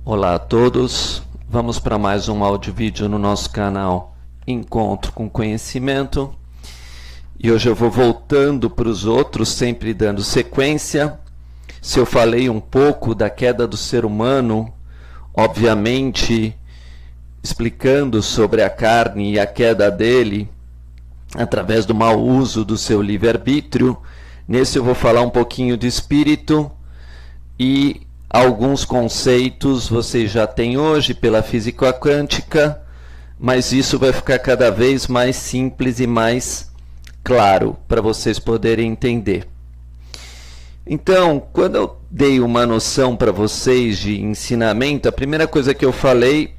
Olá a todos, vamos para mais um áudio vídeo no nosso canal Encontro com Conhecimento. E hoje eu vou voltando para os outros, sempre dando sequência. Se eu falei um pouco da queda do ser humano, obviamente explicando sobre a carne e a queda dele através do mau uso do seu livre-arbítrio, nesse eu vou falar um pouquinho de espírito e alguns conceitos vocês já têm hoje pela física quântica, mas isso vai ficar cada vez mais simples e mais claro para vocês poderem entender. Então, quando eu dei uma noção para vocês de ensinamento, a primeira coisa que eu falei,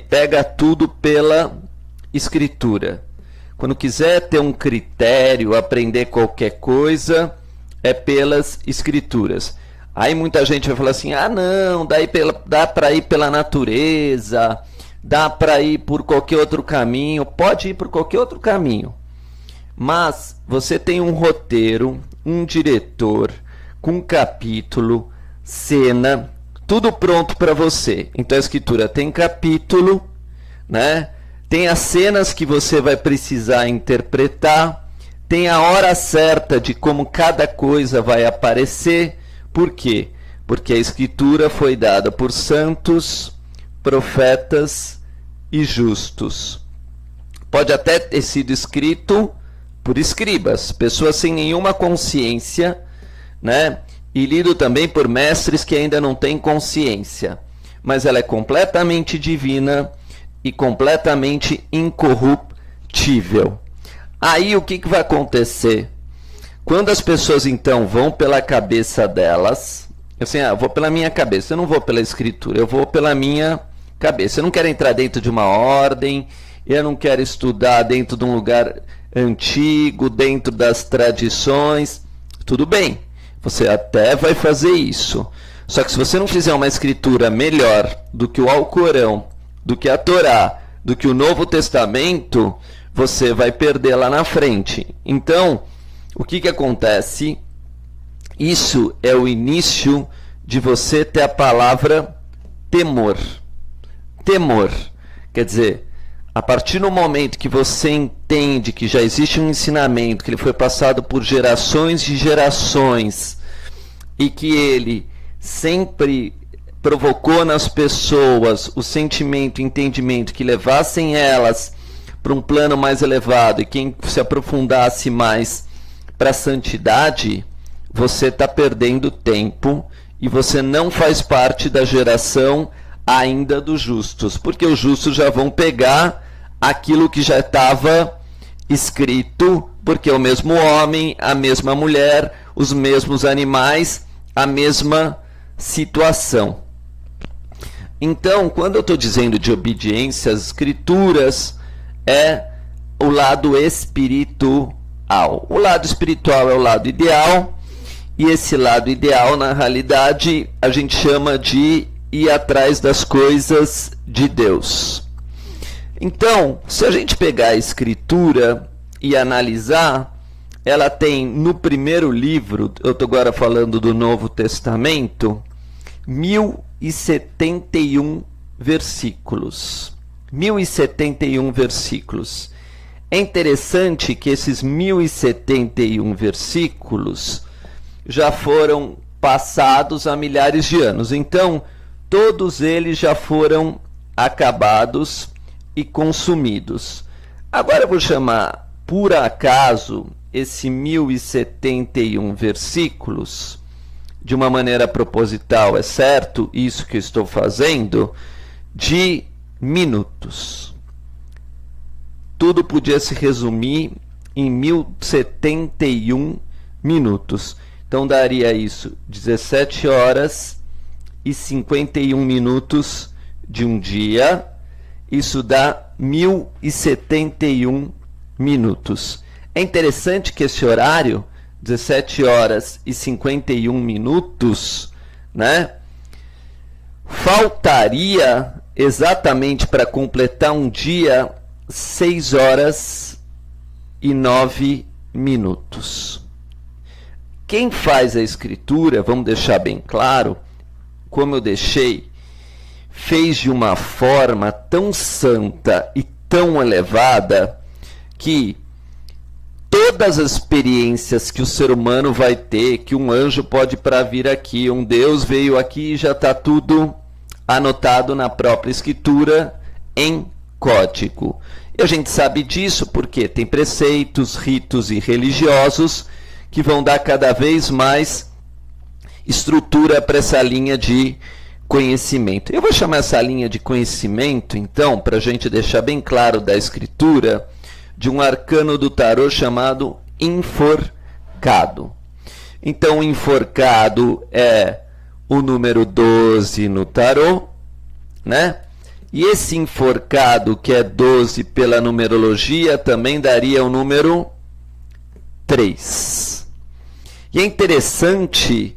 pega tudo pela escritura. Quando quiser ter um critério, aprender qualquer coisa, é pelas escrituras. Aí muita gente vai falar assim, não, dá para ir pela natureza, dá para ir por qualquer outro caminho, pode ir por qualquer outro caminho. Mas você tem um roteiro, um diretor, com capítulo, cena, tudo pronto para você. Então a escritura tem capítulo, né? Tem as cenas que você vai precisar interpretar, tem a hora certa de como cada coisa vai aparecer. Por quê? Porque a escritura foi dada por santos, profetas e justos. Pode até ter sido escrito por escribas, pessoas sem nenhuma consciência, né? E lido também por mestres que ainda não têm consciência. Mas ela é completamente divina e completamente incorruptível. Aí o que vai acontecer? Quando as pessoas então vão pela cabeça delas, assim, eu vou pela minha cabeça, eu não vou pela escritura, eu vou pela minha cabeça. Eu não quero entrar dentro de uma ordem, eu não quero estudar dentro de um lugar antigo, dentro das tradições. Tudo bem, você até vai fazer isso. Só que se você não fizer uma escritura melhor do que o Alcorão, do que a Torá, do que o Novo Testamento, você vai perder lá na frente. Então, o que acontece? Isso é o início de você ter a palavra temor. Temor. Quer dizer, a partir do momento que você entende que já existe um ensinamento, que ele foi passado por gerações de gerações e que ele sempre provocou nas pessoas o sentimento e entendimento que levassem elas para um plano mais elevado e quem se aprofundasse mais para a santidade, você está perdendo tempo e você não faz parte da geração ainda dos justos, porque os justos já vão pegar aquilo que já estava escrito, porque é o mesmo homem, a mesma mulher, os mesmos animais, a mesma situação. Então, quando eu estou dizendo de obediência às escrituras, é o lado espiritual. O lado espiritual é o lado ideal, e esse lado ideal, na realidade, a gente chama de ir atrás das coisas de Deus. Então, se a gente pegar a escritura e analisar, ela tem no primeiro livro, eu estou agora falando do Novo Testamento, 1071 versículos. 1071 versículos. É interessante que esses 1071 versículos já foram passados há milhares de anos. Então, todos eles já foram acabados e consumidos. Agora eu vou chamar, por acaso, esse 1071 versículos, de uma maneira proposital, é certo? Isso que eu estou fazendo, de minutos. Tudo podia se resumir em 1071 minutos. Então daria isso 17 horas e 51 minutos de um dia. Isso dá 1071 minutos. É interessante que esse horário, 17 horas e 51 minutos, né? Faltaria exatamente para completar um dia 6 horas e 9 minutos. Quem faz a escritura, vamos deixar bem claro, como eu deixei, fez de uma forma tão santa e tão elevada que todas as experiências que o ser humano vai ter, que um anjo pode para vir aqui, um Deus veio aqui, já está tudo anotado na própria escritura em código. E a gente sabe disso porque tem preceitos, ritos e religiosos que vão dar cada vez mais estrutura para essa linha de conhecimento. Eu vou chamar essa linha de conhecimento, então, para a gente deixar bem claro da escritura, de um arcano do tarô chamado enforcado. Então, o enforcado é o número 12 no tarô, né? E esse enforcado, que é 12 pela numerologia, também daria o número 3. E é interessante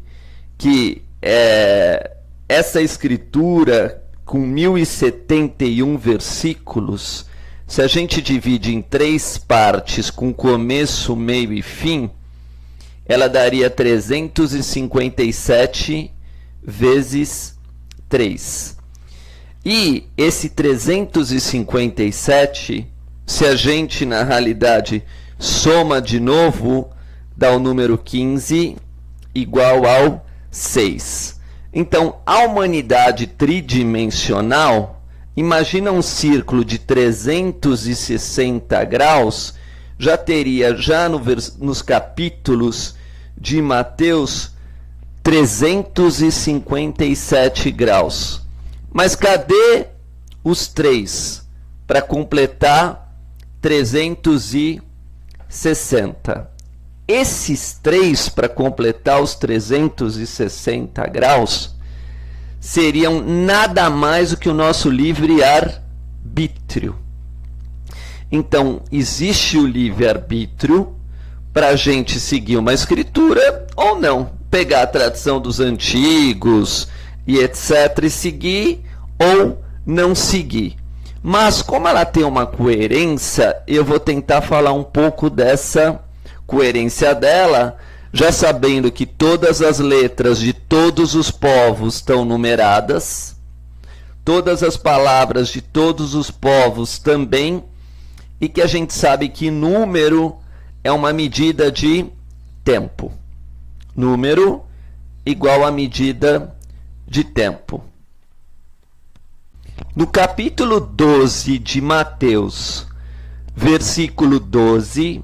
que essa escritura, com 1071 versículos, se a gente divide em 3 partes, com começo, meio e fim, ela daria 357 vezes 3. E esse 357, se a gente, na realidade, soma de novo, dá o número 15 igual ao 6. Então, a humanidade tridimensional, imagina um círculo de 360 graus, já teria, nos capítulos de Mateus, 357 graus. Mas cadê os 3 para completar 360? Esses 3 para completar os 360 graus seriam nada mais do que o nosso livre-arbítrio. Então, existe o livre-arbítrio para a gente seguir uma escritura ou não. Pegar a tradição dos antigos e etc. e seguir ou não seguir. Mas, como ela tem uma coerência, eu vou tentar falar um pouco dessa coerência dela, já sabendo que todas as letras de todos os povos estão numeradas, todas as palavras de todos os povos também, e que a gente sabe que número é uma medida de tempo. Número igual a medida de tempo. No capítulo 12 de Mateus, versículo 12,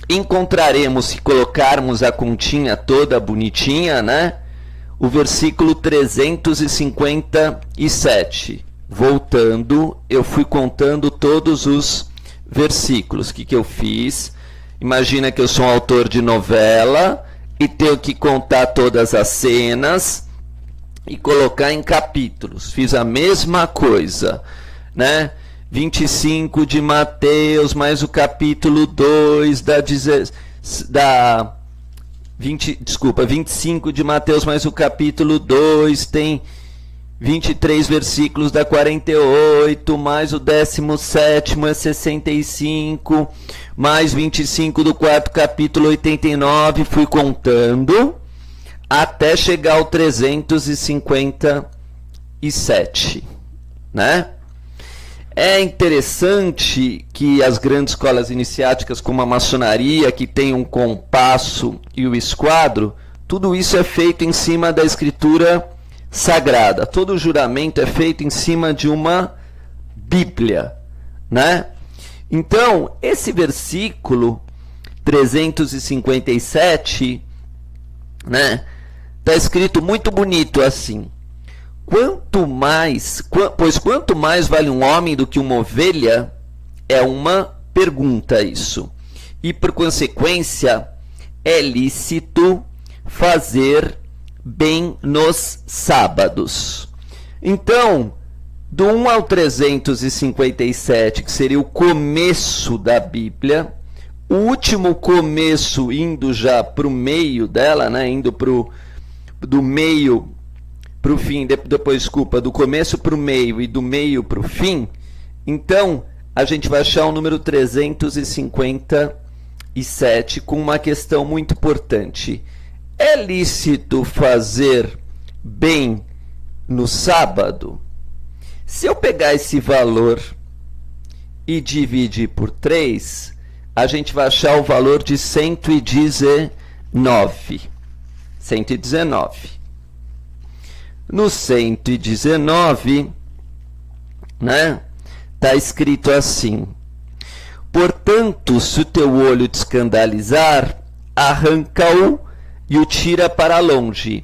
encontraremos, se colocarmos a continha toda bonitinha, né? O versículo 357. Voltando, eu fui contando todos os versículos. O que eu fiz? Imagina que eu sou um autor de novela e tenho que contar todas as cenas e colocar em capítulos. Fiz a mesma coisa, né? 25 de Mateus, mais o capítulo 2 25 de Mateus, mais o capítulo 2, tem 23 versículos da 48, mais o 17º é 65, mais 25 do 4º capítulo 89, fui contando, até chegar ao 357, né? É interessante que as grandes escolas iniciáticas, como a maçonaria, que tem um compasso e o esquadro, tudo isso é feito em cima da escritura sagrada. Todo juramento é feito em cima de uma Bíblia, né? Então, esse versículo 357, né, está escrito muito bonito assim: quanto mais vale um homem do que uma ovelha? É uma pergunta isso. E por consequência, é lícito fazer bem nos sábados. Então, do 1 ao 357, que seria o começo da Bíblia, o último começo indo já para o meio dela, né, indo do meio para o fim, depois, do começo para o meio e do meio para o fim, então a gente vai achar o número 357 com uma questão muito importante. É lícito fazer bem no sábado? Se eu pegar esse valor e dividir por 3, a gente vai achar o valor de 119. 119. No 119, né, tá escrito assim: portanto, se o teu olho te escandalizar, arranca-o e o tira para longe,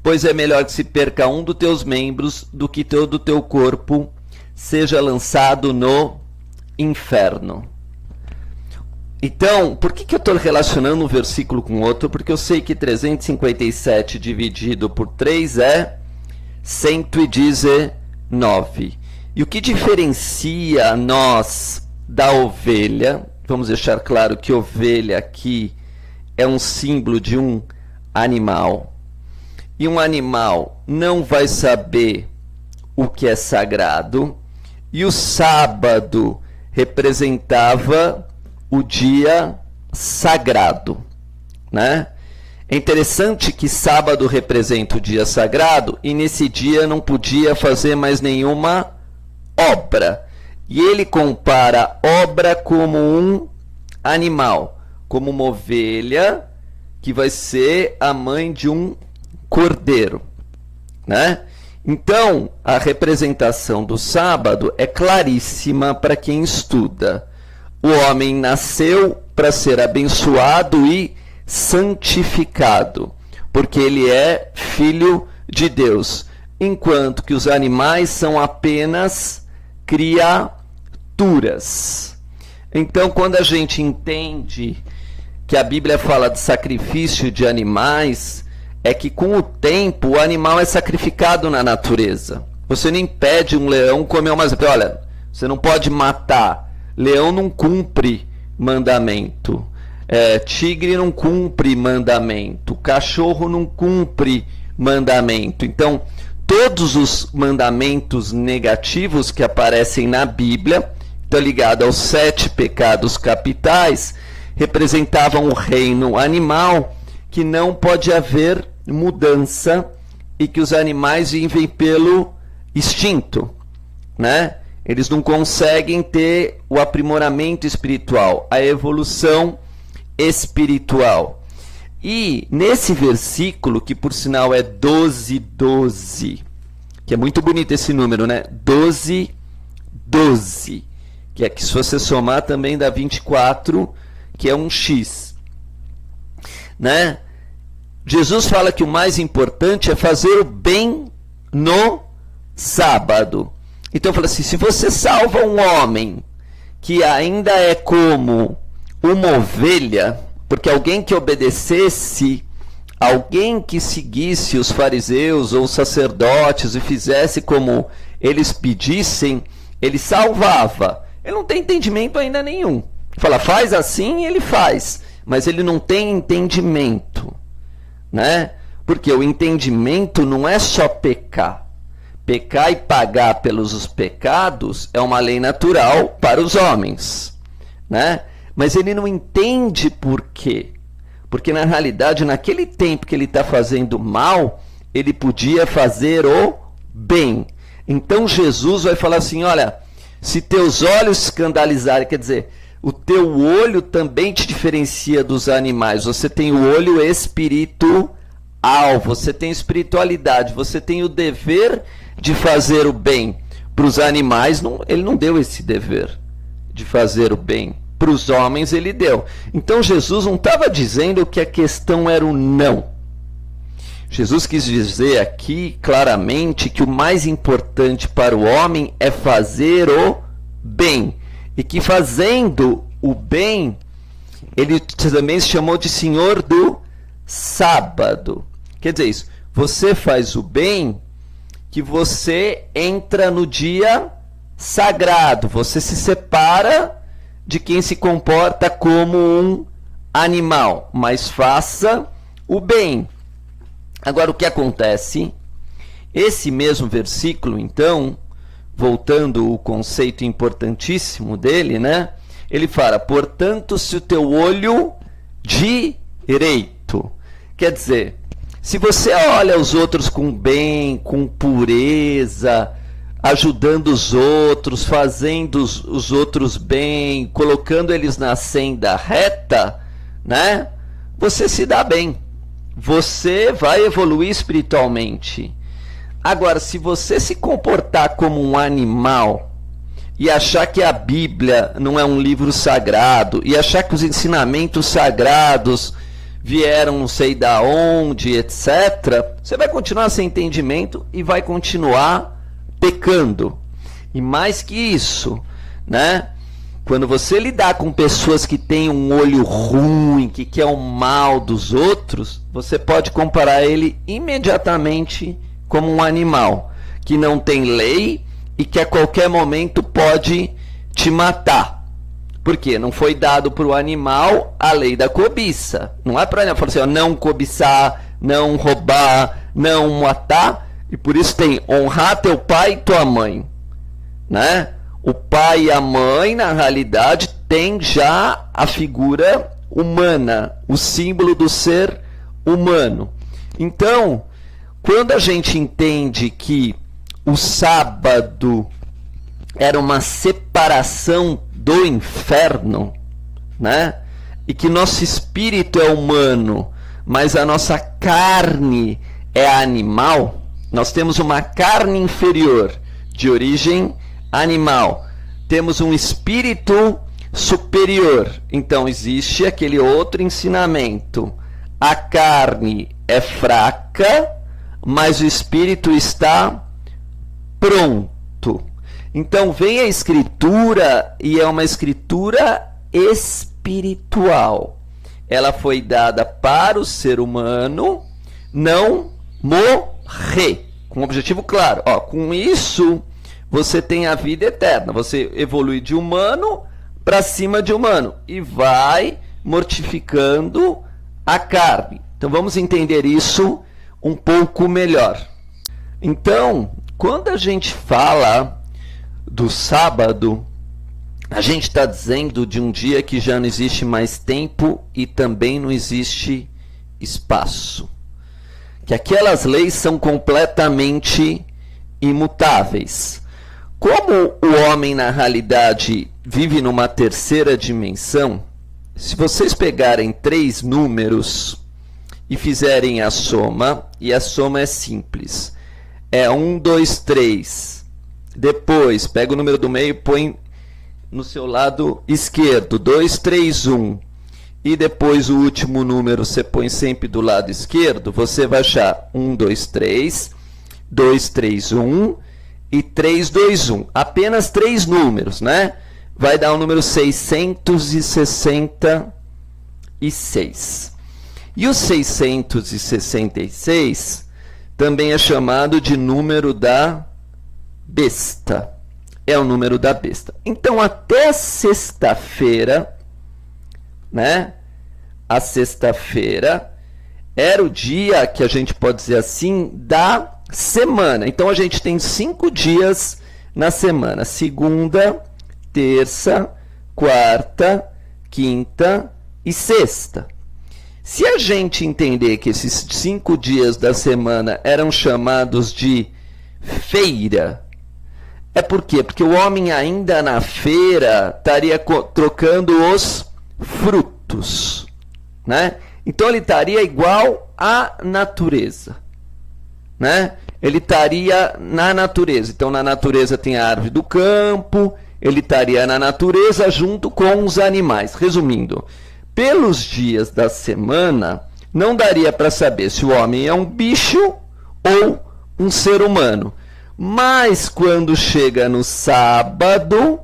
pois é melhor que se perca um dos teus membros do que todo o teu corpo seja lançado no inferno. Então, por que eu estou relacionando um versículo com outro? Porque eu sei que 357 dividido por 3 é 119. E o que diferencia nós da ovelha? Vamos deixar claro que ovelha aqui é um símbolo de um animal. E um animal não vai saber o que é sagrado. E o sábado representava o dia sagrado, né? É interessante que sábado representa o dia sagrado e nesse dia não podia fazer mais nenhuma obra. E ele compara a obra como um animal, como uma ovelha que vai ser a mãe de um cordeiro, né? Então, a representação do sábado é claríssima para quem estuda. O homem nasceu para ser abençoado e santificado, porque ele é filho de Deus, enquanto que os animais são apenas criaturas. Então, quando a gente entende que a Bíblia fala de sacrifício de animais, é que com o tempo o animal é sacrificado na natureza. Você não impede um leão comer uma... Olha, você não pode matar. Leão não cumpre mandamento. Tigre não cumpre mandamento. Cachorro não cumpre mandamento. Então, todos os mandamentos negativos que aparecem na Bíblia, estão ligados aos 7 pecados capitais, representavam o reino animal, que não pode haver mudança e que os animais vivem pelo instinto, né? Eles não conseguem ter o aprimoramento espiritual, a evolução espiritual. E nesse versículo, que por sinal é 12:12, que é muito bonito esse número, né? 12:12, que é que se você somar também dá 24, que é um X, né? Jesus fala que o mais importante é fazer o bem no sábado. Então fala assim, se você salva um homem que ainda é como uma ovelha, porque alguém que obedecesse, alguém que seguisse os fariseus ou os sacerdotes e fizesse como eles pedissem, ele salvava. Ele não tem entendimento ainda nenhum. Fala, faz assim, ele faz, mas ele não tem entendimento, né? Porque o entendimento não é só pecar. Pecar e pagar pelos pecados é uma lei natural para os homens, né? Mas ele não entende por quê. Porque, na realidade, naquele tempo que ele está fazendo mal, ele podia fazer o bem. Então, Jesus vai falar assim, olha, se teus olhos se escandalizarem, quer dizer, o teu olho também te diferencia dos animais. Você tem o olho espiritual, você tem espiritualidade, você tem o dever de fazer o bem. Para os animais, ele não deu esse dever de fazer o bem. Para os homens, ele deu. Então, Jesus não estava dizendo que a questão era o não. Jesus quis dizer aqui claramente que o mais importante para o homem é fazer o bem. E que fazendo o bem, ele também se chamou de Senhor do sábado. Quer dizer isso, você faz o bem que você entra no dia sagrado, você se separa de quem se comporta como um animal, mas faça o bem. Agora, o que acontece? Esse mesmo versículo, então, voltando ao conceito importantíssimo dele, né? Ele fala, portanto, se o teu olho direito, quer dizer, se você olha os outros com bem, com pureza, ajudando os outros, fazendo os outros bem, colocando eles na senda reta, né? Você se dá bem. Você vai evoluir espiritualmente. Agora, se você se comportar como um animal e achar que a Bíblia não é um livro sagrado, e achar que os ensinamentos sagrados vieram não sei da onde, etc., você vai continuar sem entendimento e vai continuar pecando. E mais que isso, né? Quando você lidar com pessoas que têm um olho ruim, que quer o mal dos outros, você pode comparar ele imediatamente como um animal, que não tem lei e que a qualquer momento pode te matar. Por quê? Não foi dado para o animal a lei da cobiça. Não é para o animal falar assim, ó, não cobiçar, não roubar, não matar. E por isso tem honrar teu pai e tua mãe, né? O pai e a mãe, na realidade, tem já a figura humana, o símbolo do ser humano. Então, quando a gente entende que o sábado era uma separação do inferno, né? E que nosso espírito é humano, mas a nossa carne é animal, nós temos uma carne inferior de origem animal, temos um espírito superior. Então existe aquele outro ensinamento: a carne é fraca, mas o espírito está pronto. Então vem a escritura, e é uma escritura espiritual. Ela foi dada para o ser humano não morrer, com um objetivo claro. Ó, com isso você tem a vida eterna, você evolui de humano para cima de humano e vai mortificando a carne. Então vamos entender isso um pouco melhor. Então, quando a gente fala do sábado, a gente está dizendo de um dia que já não existe mais tempo e também não existe espaço. Que aquelas leis são completamente imutáveis. Como o homem, na realidade, vive numa terceira dimensão, se vocês pegarem 3 números e fizerem a soma, e a soma é simples, é 1, 2, 3. Depois, pega o número do meio e põe no seu lado esquerdo, 2, 3, 1. E depois o último número você põe sempre do lado esquerdo, você vai achar 1, 2, 3, 2, 3, 1 e 3, 2, 1. Apenas 3 números, né? Vai dar o número 666. E o 666 também é chamado de número da besta. É o número da besta. Então, até sexta-feira, né? A sexta-feira era o dia que a gente pode dizer assim da semana. Então a gente tem 5 dias na semana: segunda, terça, quarta, quinta e sexta. Se a gente entender que esses 5 dias da semana eram chamados de feira, é por quê? Porque o homem ainda na feira estaria trocando os frutos, né? Então ele estaria igual à natureza, né? Ele estaria na natureza. Então na natureza tem a árvore do campo, ele estaria na natureza junto com os animais. Resumindo, pelos dias da semana não daria para saber se o homem é um bicho ou um ser humano. Mas quando chega no sábado,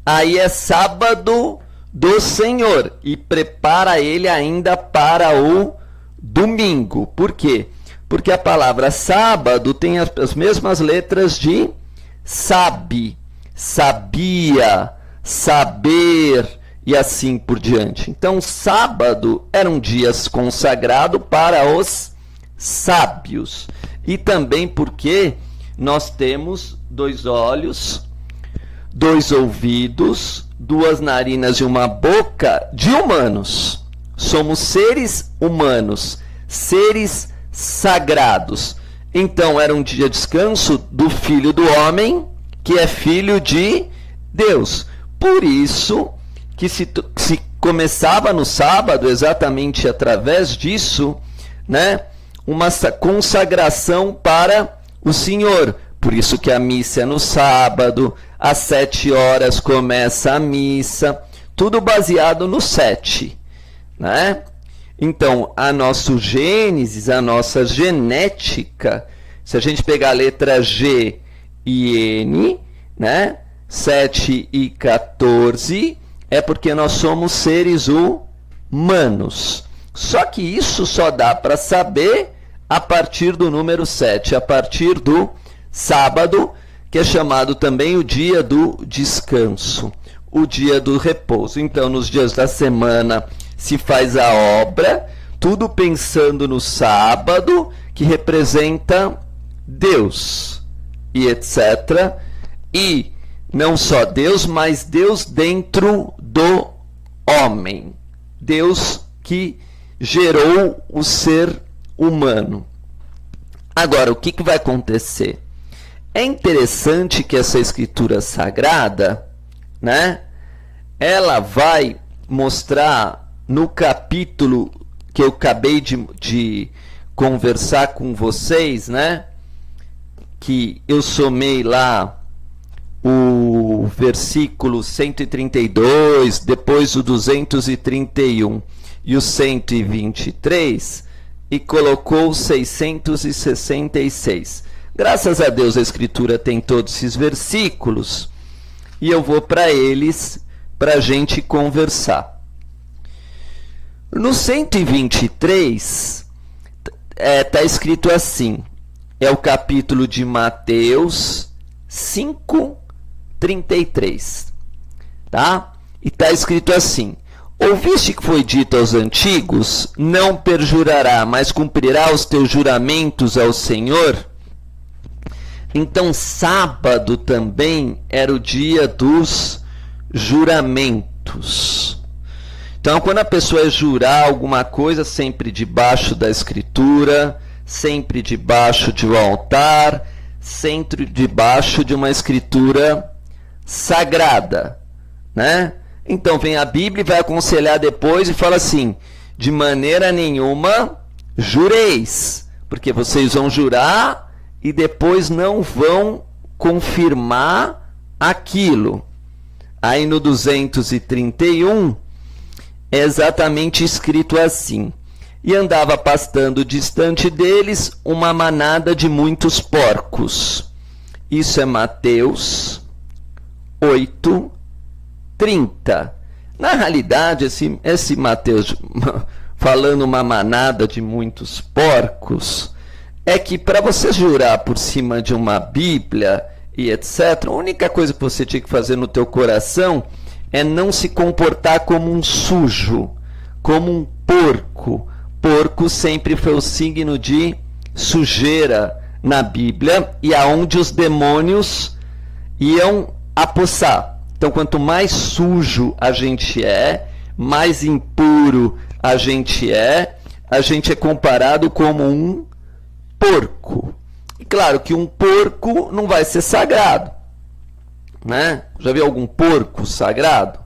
aí é sábado do Senhor, e prepara ele ainda para o domingo. Por quê? Porque a palavra sábado tem as mesmas letras de sabe, sabia, saber e assim por diante. Então, sábado era um dia consagrado para os sábios. E também porque nós temos 2 olhos, 2 ouvidos, 2 narinas e uma boca de humanos. Somos seres humanos, seres sagrados. Então era um dia de descanso do Filho do Homem, que é Filho de Deus. Por isso que se começava no sábado, exatamente através disso, né, uma consagração para o Senhor. Por isso que a missa é no sábado, às 7 horas começa a missa, tudo baseado no 7, né? Então, a nossa Gênesis, a nossa genética, se a gente pegar a letra G e N, né, 7 e 14, é porque nós somos seres humanos. Só que isso só dá para saber a partir do número 7, a partir do sábado, que é chamado também o dia do descanso, o dia do repouso. Então, nos dias da semana se faz a obra, tudo pensando no sábado, que representa Deus, e etc. E não só Deus, mas Deus dentro do homem. Deus que gerou o ser humano. Agora, o que vai acontecer? É interessante que essa escritura sagrada, né, ela vai mostrar no capítulo que eu acabei de conversar com vocês, né, que eu somei lá o versículo 132, depois o 231 e o 123, e colocou 666. Graças a Deus a Escritura tem todos esses versículos, e eu vou para eles para a gente conversar. No 123, está escrito assim, é o capítulo de Mateus 5:33, tá? E está escrito assim: ouviste que foi dito aos antigos, não perjurará, mas cumprirá os teus juramentos ao Senhor? Então, sábado também era o dia dos juramentos. Então, quando a pessoa jurar alguma coisa, sempre debaixo da Escritura, sempre debaixo de um altar, sempre debaixo de uma Escritura sagrada, né? Então, vem a Bíblia e vai aconselhar depois e fala assim: de maneira nenhuma jureis, porque vocês vão jurar e depois não vão confirmar aquilo. Aí no 231 é exatamente escrito assim: e andava pastando distante deles uma manada de muitos porcos. Isso é Mateus 8:30. Na realidade, esse Mateus falando uma manada de muitos porcos, é que para você jurar por cima de uma Bíblia e etc., a única coisa que você tinha que fazer no teu coração é não se comportar como um sujo, como um porco. Porco sempre foi o signo de sujeira na Bíblia e aonde os demônios iam apossar. Então, quanto mais sujo a gente é, mais impuro a gente é comparado como um porco. E claro que um porco não vai ser sagrado, né? Já viu algum porco sagrado?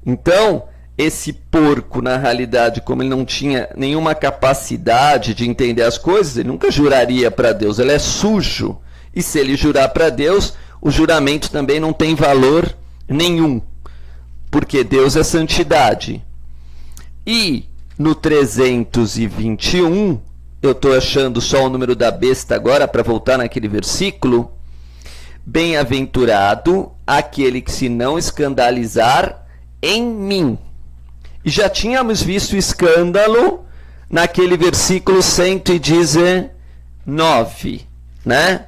Então, esse porco, na realidade, como ele não tinha nenhuma capacidade de entender as coisas, ele nunca juraria para Deus, ele é sujo. E se ele jurar para Deus, o juramento também não tem valor nenhum, porque Deus é santidade. E no 321, eu estou achando só o número da besta agora, para voltar naquele versículo: bem-aventurado aquele que se não escandalizar em mim. E já tínhamos visto escândalo naquele versículo 119, né?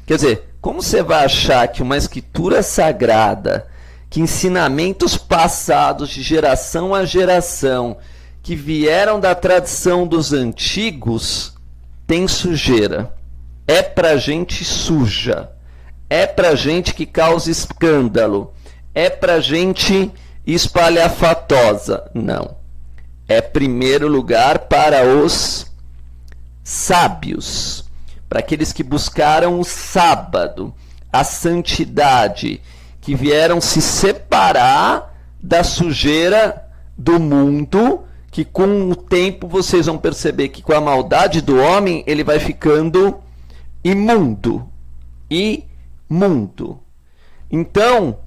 Quer dizer, como você vai achar que uma escritura sagrada, que ensinamentos passados de geração a geração, que vieram da tradição dos antigos, tem sujeira? É pra gente suja, é pra gente que causa escândalo, é pra gente espalhafatosa. Não. É primeiro lugar para os sábios, para aqueles que buscaram o sábado, a santidade, que vieram se separar da sujeira do mundo, que com o tempo vocês vão perceber que com a maldade do homem ele vai ficando imundo. Imundo. Então,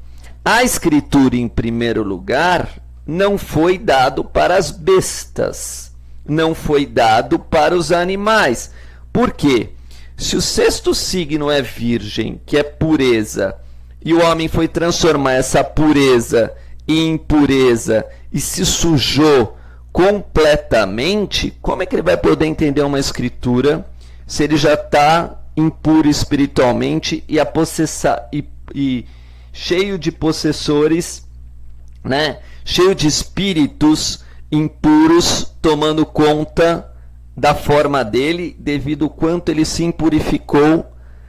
a escritura, em primeiro lugar, não foi dado para as bestas, não foi dado para os animais. Por quê? Se o sexto signo é virgem, que é pureza, e o homem foi transformar essa pureza em impureza e se sujou completamente, como é que ele vai poder entender uma escritura se ele já está impuro espiritualmente e cheio de possessores, né? Cheio de espíritos impuros tomando conta da forma dele, devido ao quanto ele se impurificou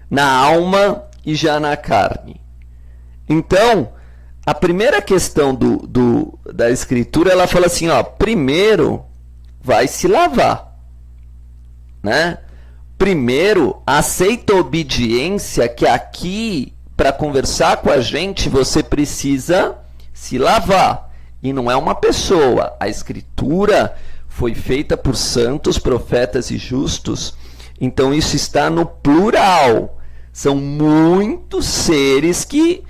na alma e já na carne. Então, a primeira questão da escritura, ela fala assim, ó, primeiro vai se lavar, né? Primeiro, aceita a obediência, que aqui, para conversar com a gente, você precisa se lavar. E não é uma pessoa. A escritura foi feita por santos, profetas e justos. Então isso está no plural. São muitos seres que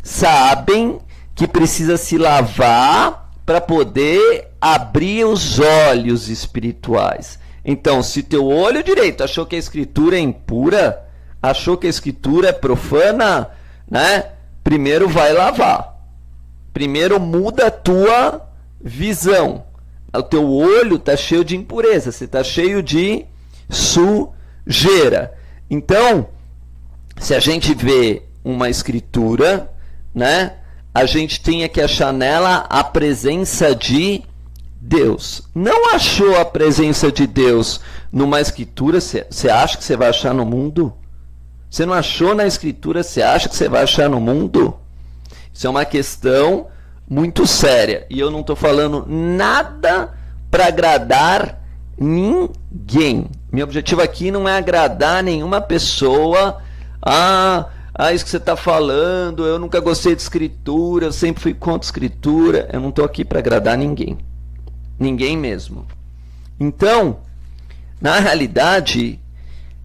sabem que precisa se lavar para poder abrir os olhos espirituais. Então, se teu olho direito achou que a escritura é impura, achou que a escritura é profana, né? Primeiro vai lavar. Primeiro muda a tua visão. O teu olho está cheio de impureza, você está cheio de sujeira. Então, se a gente vê uma escritura, né, a gente tem que achar nela a presença de Deus. Não achou a presença de Deus numa escritura, você acha que você vai achar no mundo? Você não achou na escritura, você acha que você vai achar no mundo? Isso é uma questão muito séria. E eu não estou falando nada para agradar ninguém. Meu objetivo aqui não é agradar nenhuma pessoa. Isso que você está falando, eu nunca gostei de escritura, eu sempre fui contra escritura. Eu não estou aqui para agradar ninguém. Ninguém mesmo. Então, na realidade,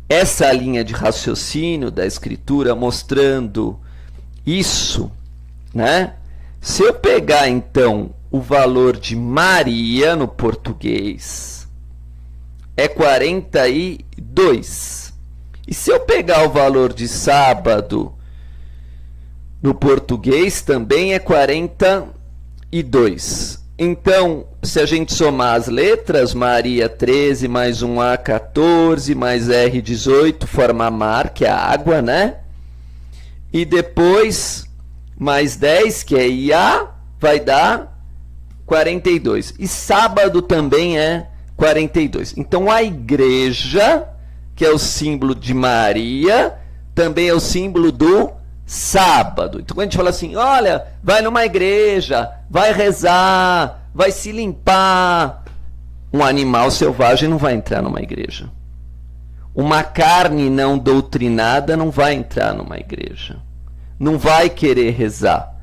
essa linha de raciocínio da escritura mostrando isso, né? Se eu pegar, então, o valor de Maria no português, é 42. E se eu pegar o valor de sábado no português, também é 42. Então, se a gente somar as letras, Maria 13, mais um A 14, mais R 18, forma mar, que é a água, né? E depois, mais 10, que é IA, vai dar 42. E sábado também é 42. Então, a igreja, que é o símbolo de Maria, também é o símbolo do sábado. Então, quando a gente fala assim, olha, vai numa igreja, vai rezar, vai se limpar. Um animal selvagem não vai entrar numa igreja. Uma carne não doutrinada não vai entrar numa igreja. Não vai querer rezar,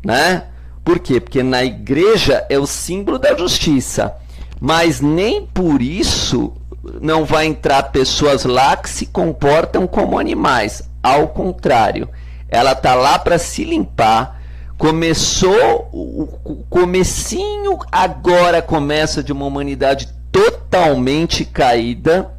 né? Por quê? Porque na igreja é o símbolo da justiça. Mas nem por isso não vai entrar pessoas lá que se comportam como animais. Ao contrário, ela está lá para se limpar. Começou, o comecinho agora começa de uma humanidade totalmente caída,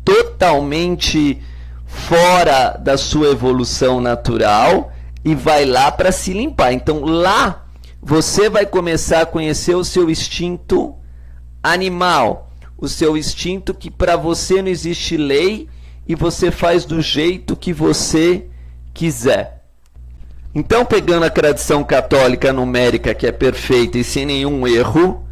totalmente fora da sua evolução natural, e vai lá para se limpar. Então lá você vai começar a conhecer o seu instinto animal, o seu instinto que para você não existe lei e você faz do jeito que você quiser. Então, pegando a tradição católica numérica, que é perfeita e sem nenhum erro,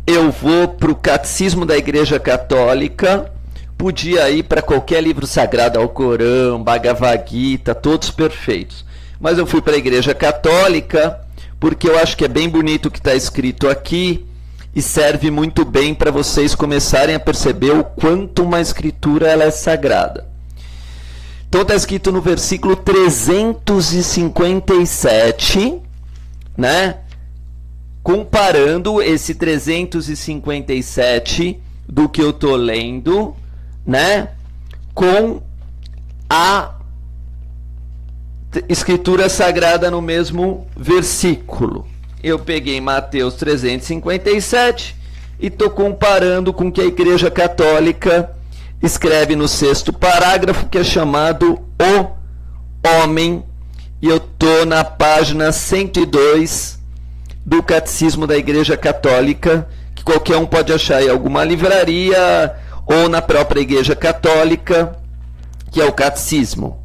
eu vou para o Catecismo da Igreja Católica. Podia ir para qualquer livro sagrado, Alcorão, Bhagavad Gita, todos perfeitos. Mas eu fui para a Igreja Católica porque eu acho que é bem bonito o que está escrito aqui e serve muito bem para vocês começarem a perceber o quanto uma escritura ela é sagrada. Então está escrito no versículo 357, né? Comparando esse 357 do que eu estou lendo, né? Com a Escritura Sagrada no mesmo versículo. Eu peguei Mateus 357 e estou comparando com o que a Igreja Católica escreve no 6º parágrafo, que é chamado o homem, e eu estou na página 102 do Catecismo da Igreja Católica, que qualquer um pode achar em alguma livraria ou na própria Igreja Católica, que é o Catecismo.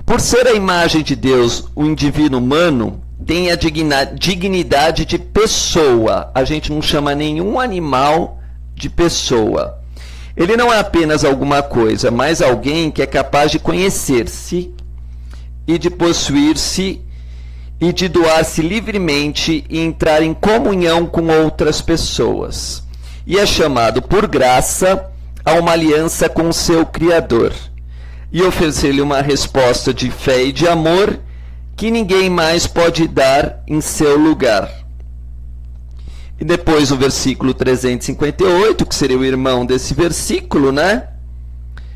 Por ser a imagem de Deus, o indivíduo humano tem a dignidade de pessoa. A gente não chama nenhum animal de pessoa. Ele não é apenas alguma coisa, mas alguém que é capaz de conhecer-se e de possuir-se e de doar-se livremente e entrar em comunhão com outras pessoas. E é chamado por graça a uma aliança com o seu Criador. E oferecer-lhe uma resposta de fé e de amor que ninguém mais pode dar em seu lugar. E depois o versículo 358, que seria o irmão desse versículo, né?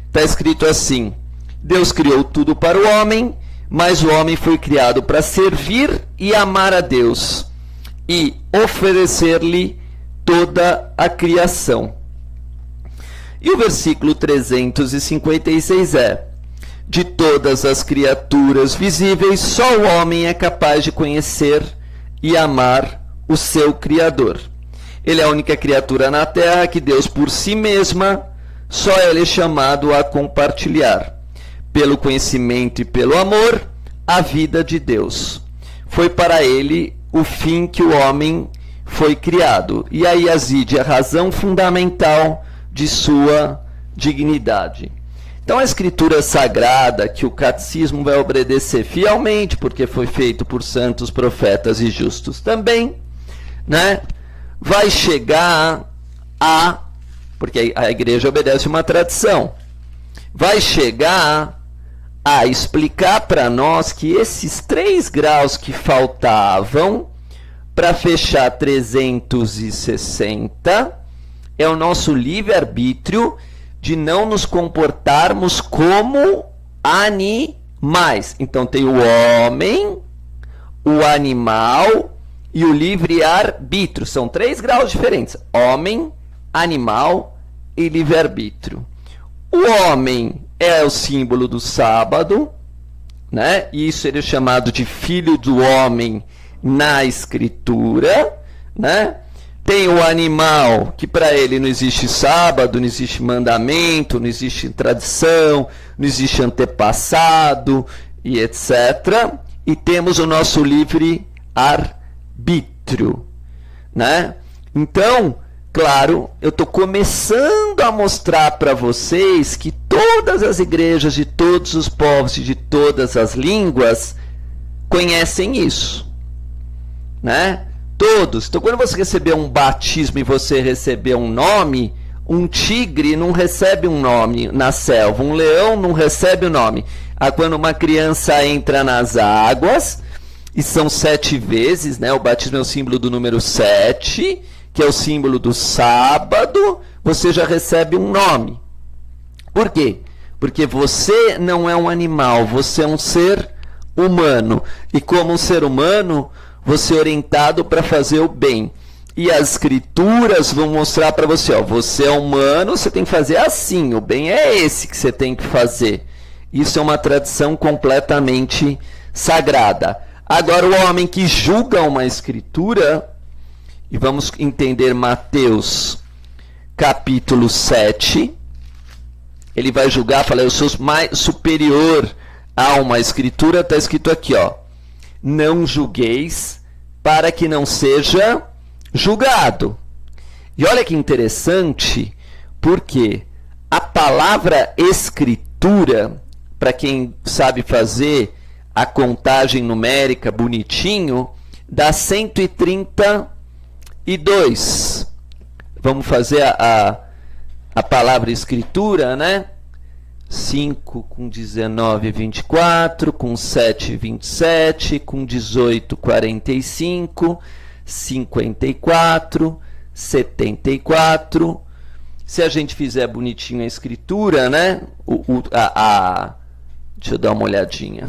Está escrito assim: Deus criou tudo para o homem, mas o homem foi criado para servir e amar a Deus e oferecer-lhe toda a criação. E o versículo 356 é: de todas as criaturas visíveis, só o homem é capaz de conhecer e amar o seu Criador. Ele é a única criatura na Terra que Deus por si mesma, só ele é chamado a compartilhar, pelo conhecimento e pelo amor, a vida de Deus. Foi para ele o fim que o homem foi criado. E aí reside a razão fundamental de sua dignidade. Então a Escritura Sagrada, que o Catecismo vai obedecer fielmente, porque foi feito por santos, profetas e justos também, né? Vai chegar a, porque a igreja obedece uma tradição, vai chegar a explicar para nós que esses 3 graus que faltavam para fechar 360 é o nosso livre-arbítrio de não nos comportarmos como animais. Então tem o homem, o animal e o livre-arbítrio. São 3 graus diferentes: homem, animal e livre-arbítrio. O homem é o símbolo do sábado, né? Isso ele é chamado de filho do homem na Escritura, né? Tem o animal, que para ele não existe sábado, não existe mandamento, não existe tradição, não existe antepassado e etc. E temos o nosso livre-arbítrio, né? Então, claro, eu estou começando a mostrar para vocês que todas as igrejas de todos os povos e de todas as línguas conhecem isso, né? Todos. Então, quando você receber um batismo e você receber um nome, um tigre não recebe um nome na selva, um leão não recebe o nome. Quando uma criança entra nas águas, e são 7 vezes, né? O batismo é o símbolo do número 7, que é o símbolo do sábado, você já recebe um nome. Por quê? Porque você não é um animal, você é um ser humano. E como um ser humano, você é orientado para fazer o bem. E as Escrituras vão mostrar para você, ó, você é humano, você tem que fazer assim, o bem é esse que você tem que fazer. Isso é uma tradição completamente sagrada. Agora, o homem que julga uma Escritura, e vamos entender Mateus capítulo 7, ele vai julgar, falar, eu sou mais superior a uma Escritura, está escrito aqui, ó, não julgueis para que não seja julgado. E olha que interessante, porque a palavra Escritura, para quem sabe fazer a contagem numérica bonitinho, dá 132. Vamos fazer a palavra Escritura, né? 5 com 19, 24, com 7, 27, com 18, 45, 54, 74. Se a gente fizer bonitinho a escritura, né? Deixa eu dar uma olhadinha.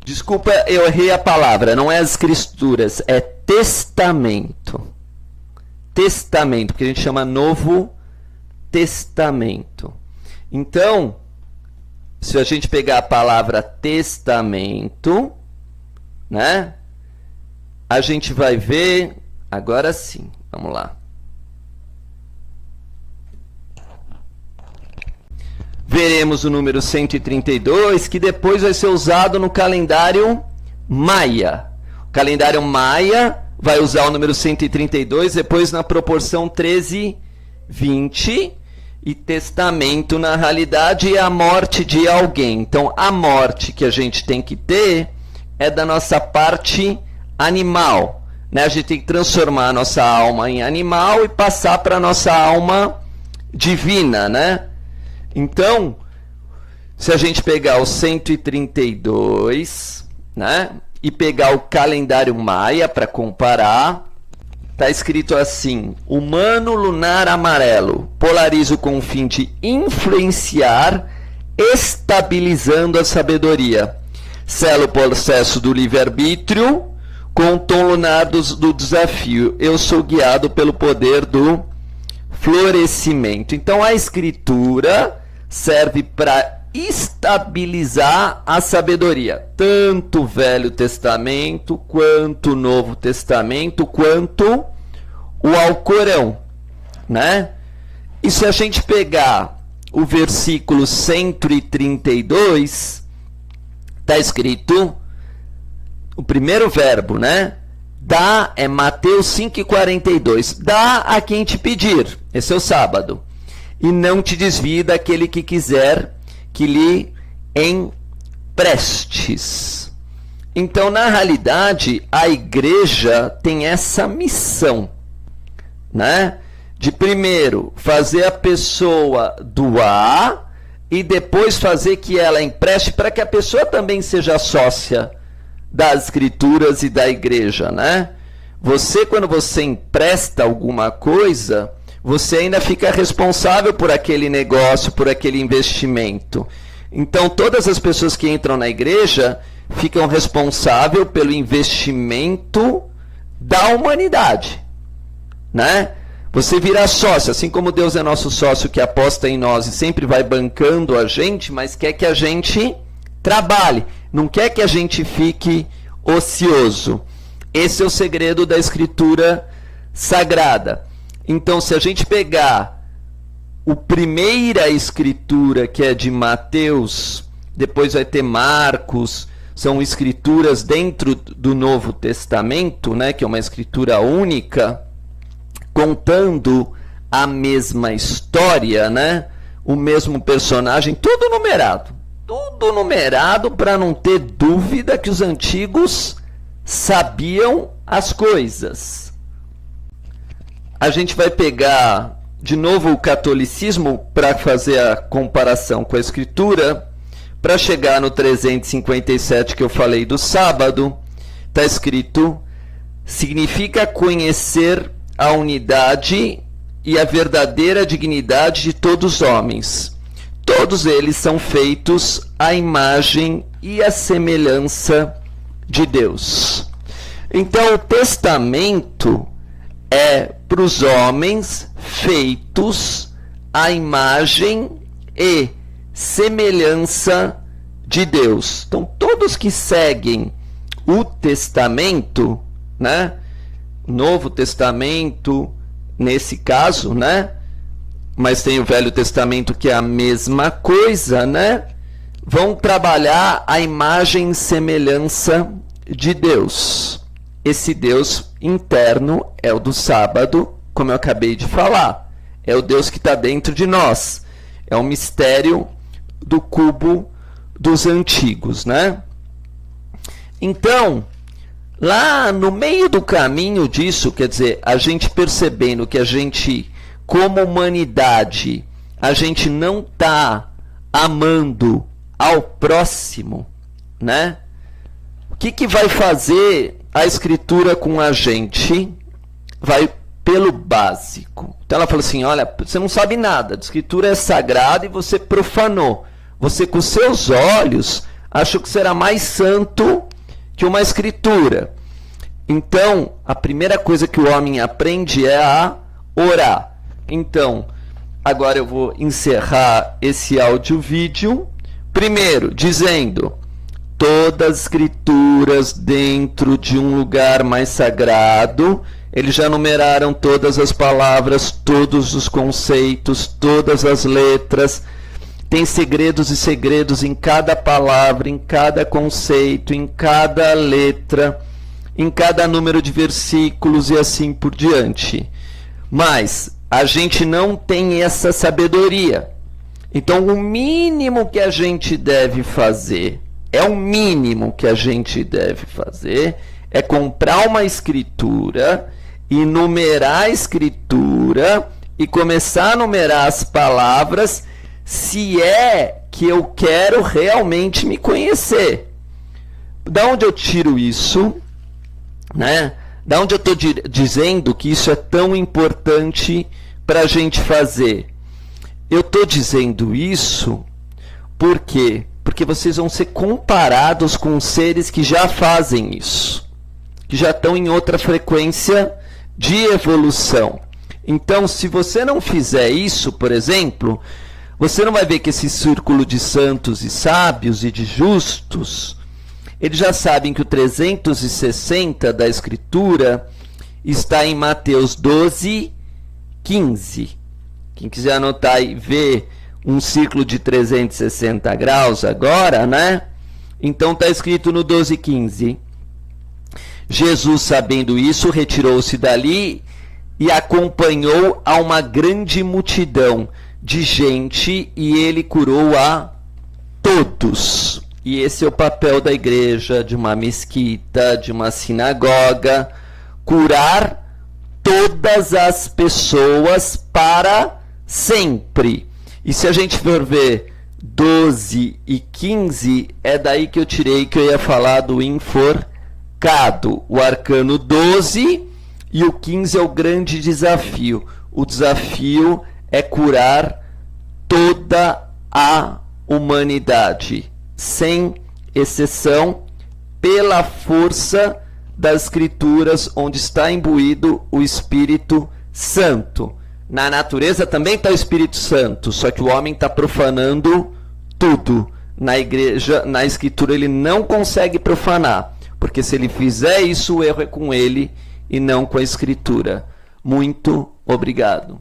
Desculpa, eu errei a palavra. Não é as escrituras, é testamento. Testamento, porque a gente chama Novo Testamento. Então, se a gente pegar a palavra testamento, né? A gente vai ver, agora sim, vamos lá. Veremos o número 132, que depois vai ser usado no calendário Maia. O calendário Maia vai usar o número 132, depois na proporção 13:20, e testamento, na realidade, é a morte de alguém. Então, a morte que a gente tem que ter é da nossa parte animal, né? A gente tem que transformar a nossa alma em animal e passar para a nossa alma divina, né? Então, se a gente pegar o 132, né, e pegar o calendário Maia para comparar, está escrito assim: humano lunar amarelo, polarizo com o fim de influenciar, estabilizando a sabedoria. Selo o processo do livre-arbítrio com o tom lunar do desafio. Eu sou guiado pelo poder do florescimento. Então, a escritura serve para estabilizar a sabedoria, tanto o Velho Testamento, quanto o Novo Testamento, quanto o Alcorão, né? E se a gente pegar o versículo 132, está escrito o primeiro verbo, né? Dá é Mateus 5:42. Dá a quem te pedir. Esse é o sábado. E não te desvie daquele que quiser que lhe emprestes. Então, na realidade, a igreja tem essa missão, né? De primeiro fazer a pessoa doar e depois fazer que ela empreste para que a pessoa também seja sócia das escrituras e da igreja, né? Você, quando você empresta alguma coisa, você ainda fica responsável por aquele negócio, por aquele investimento. Então, todas as pessoas que entram na igreja ficam responsáveis pelo investimento da humanidade, né? Você vira sócio, assim como Deus é nosso sócio que aposta em nós e sempre vai bancando a gente, mas quer que a gente trabalhe, não quer que a gente fique ocioso. Esse é o segredo da Escritura Sagrada. Então, se a gente pegar a primeira escritura, que é de Mateus, depois vai ter Marcos, são escrituras dentro do Novo Testamento, né, que é uma escritura única, contando a mesma história, né, o mesmo personagem, tudo numerado para não ter dúvida que os antigos sabiam as coisas. A gente vai pegar de novo o catolicismo para fazer a comparação com a escritura, para chegar no 357 que eu falei do sábado. Está escrito: significa conhecer a unidade e a verdadeira dignidade de todos os homens. Todos eles são feitos à imagem e à semelhança de Deus. Então, o testamento é para os homens feitos à imagem e semelhança de Deus. Então, todos que seguem o testamento, né? Novo Testamento, nesse caso, né? Mas tem o Velho Testamento que é a mesma coisa, né? Vão trabalhar a imagem e semelhança de Deus. Esse Deus interno é o do sábado, como eu acabei de falar. É o Deus que está dentro de nós. É o mistério do cubo dos antigos, né? Então, lá no meio do caminho disso, quer dizer, a gente percebendo que a gente, como humanidade, a gente não está amando ao próximo, né? O que vai fazer a Escritura com a gente? Vai pelo básico. Então ela fala assim, olha, você não sabe nada, a Escritura é sagrada e você profanou. Você com seus olhos achou que será mais santo que uma Escritura. Então, a primeira coisa que o homem aprende é a orar. Então, agora eu vou encerrar esse áudio-vídeo. Primeiro, dizendo, todas as Escrituras dentro de um lugar mais sagrado. Eles já numeraram todas as palavras, todos os conceitos, todas as letras. Tem segredos e segredos em cada palavra, em cada conceito, em cada letra, em cada número de versículos e assim por diante. Mas a gente não tem essa sabedoria. Então, o mínimo que a gente deve fazer, é comprar uma escritura e numerar a escritura e começar a numerar as palavras, se é que eu quero realmente me conhecer. Da onde eu tiro isso, né? Da onde eu estou dizendo que isso é tão importante para a gente fazer? Eu estou dizendo isso por quê? Porque vocês vão ser comparados com seres que já fazem isso, que já estão em outra frequência de evolução. Então, se você não fizer isso, por exemplo, você não vai ver que esse círculo de santos e sábios e de justos, eles já sabem que o 360 da Escritura está em Mateus 12, 15. Quem quiser anotar e ver um círculo de 360 graus agora, né? Então está escrito no 12, 15. Jesus, sabendo isso, retirou-se dali e acompanhou a uma grande multidão de gente, e ele curou a todos. E esse é o papel da igreja, de uma mesquita, de uma sinagoga, curar todas as pessoas para sempre. E se a gente for ver 12 e 15, é daí que eu tirei que eu ia falar do enforcado. O arcano 12 e o 15 é o grande desafio. O desafio é curar toda a humanidade, sem exceção, pela força das Escrituras, onde está imbuído o Espírito Santo. Na natureza também está o Espírito Santo, só que o homem está profanando tudo. Na igreja, na Escritura, ele não consegue profanar, porque se ele fizer isso, o erro é com ele e não com a Escritura. Muito obrigado.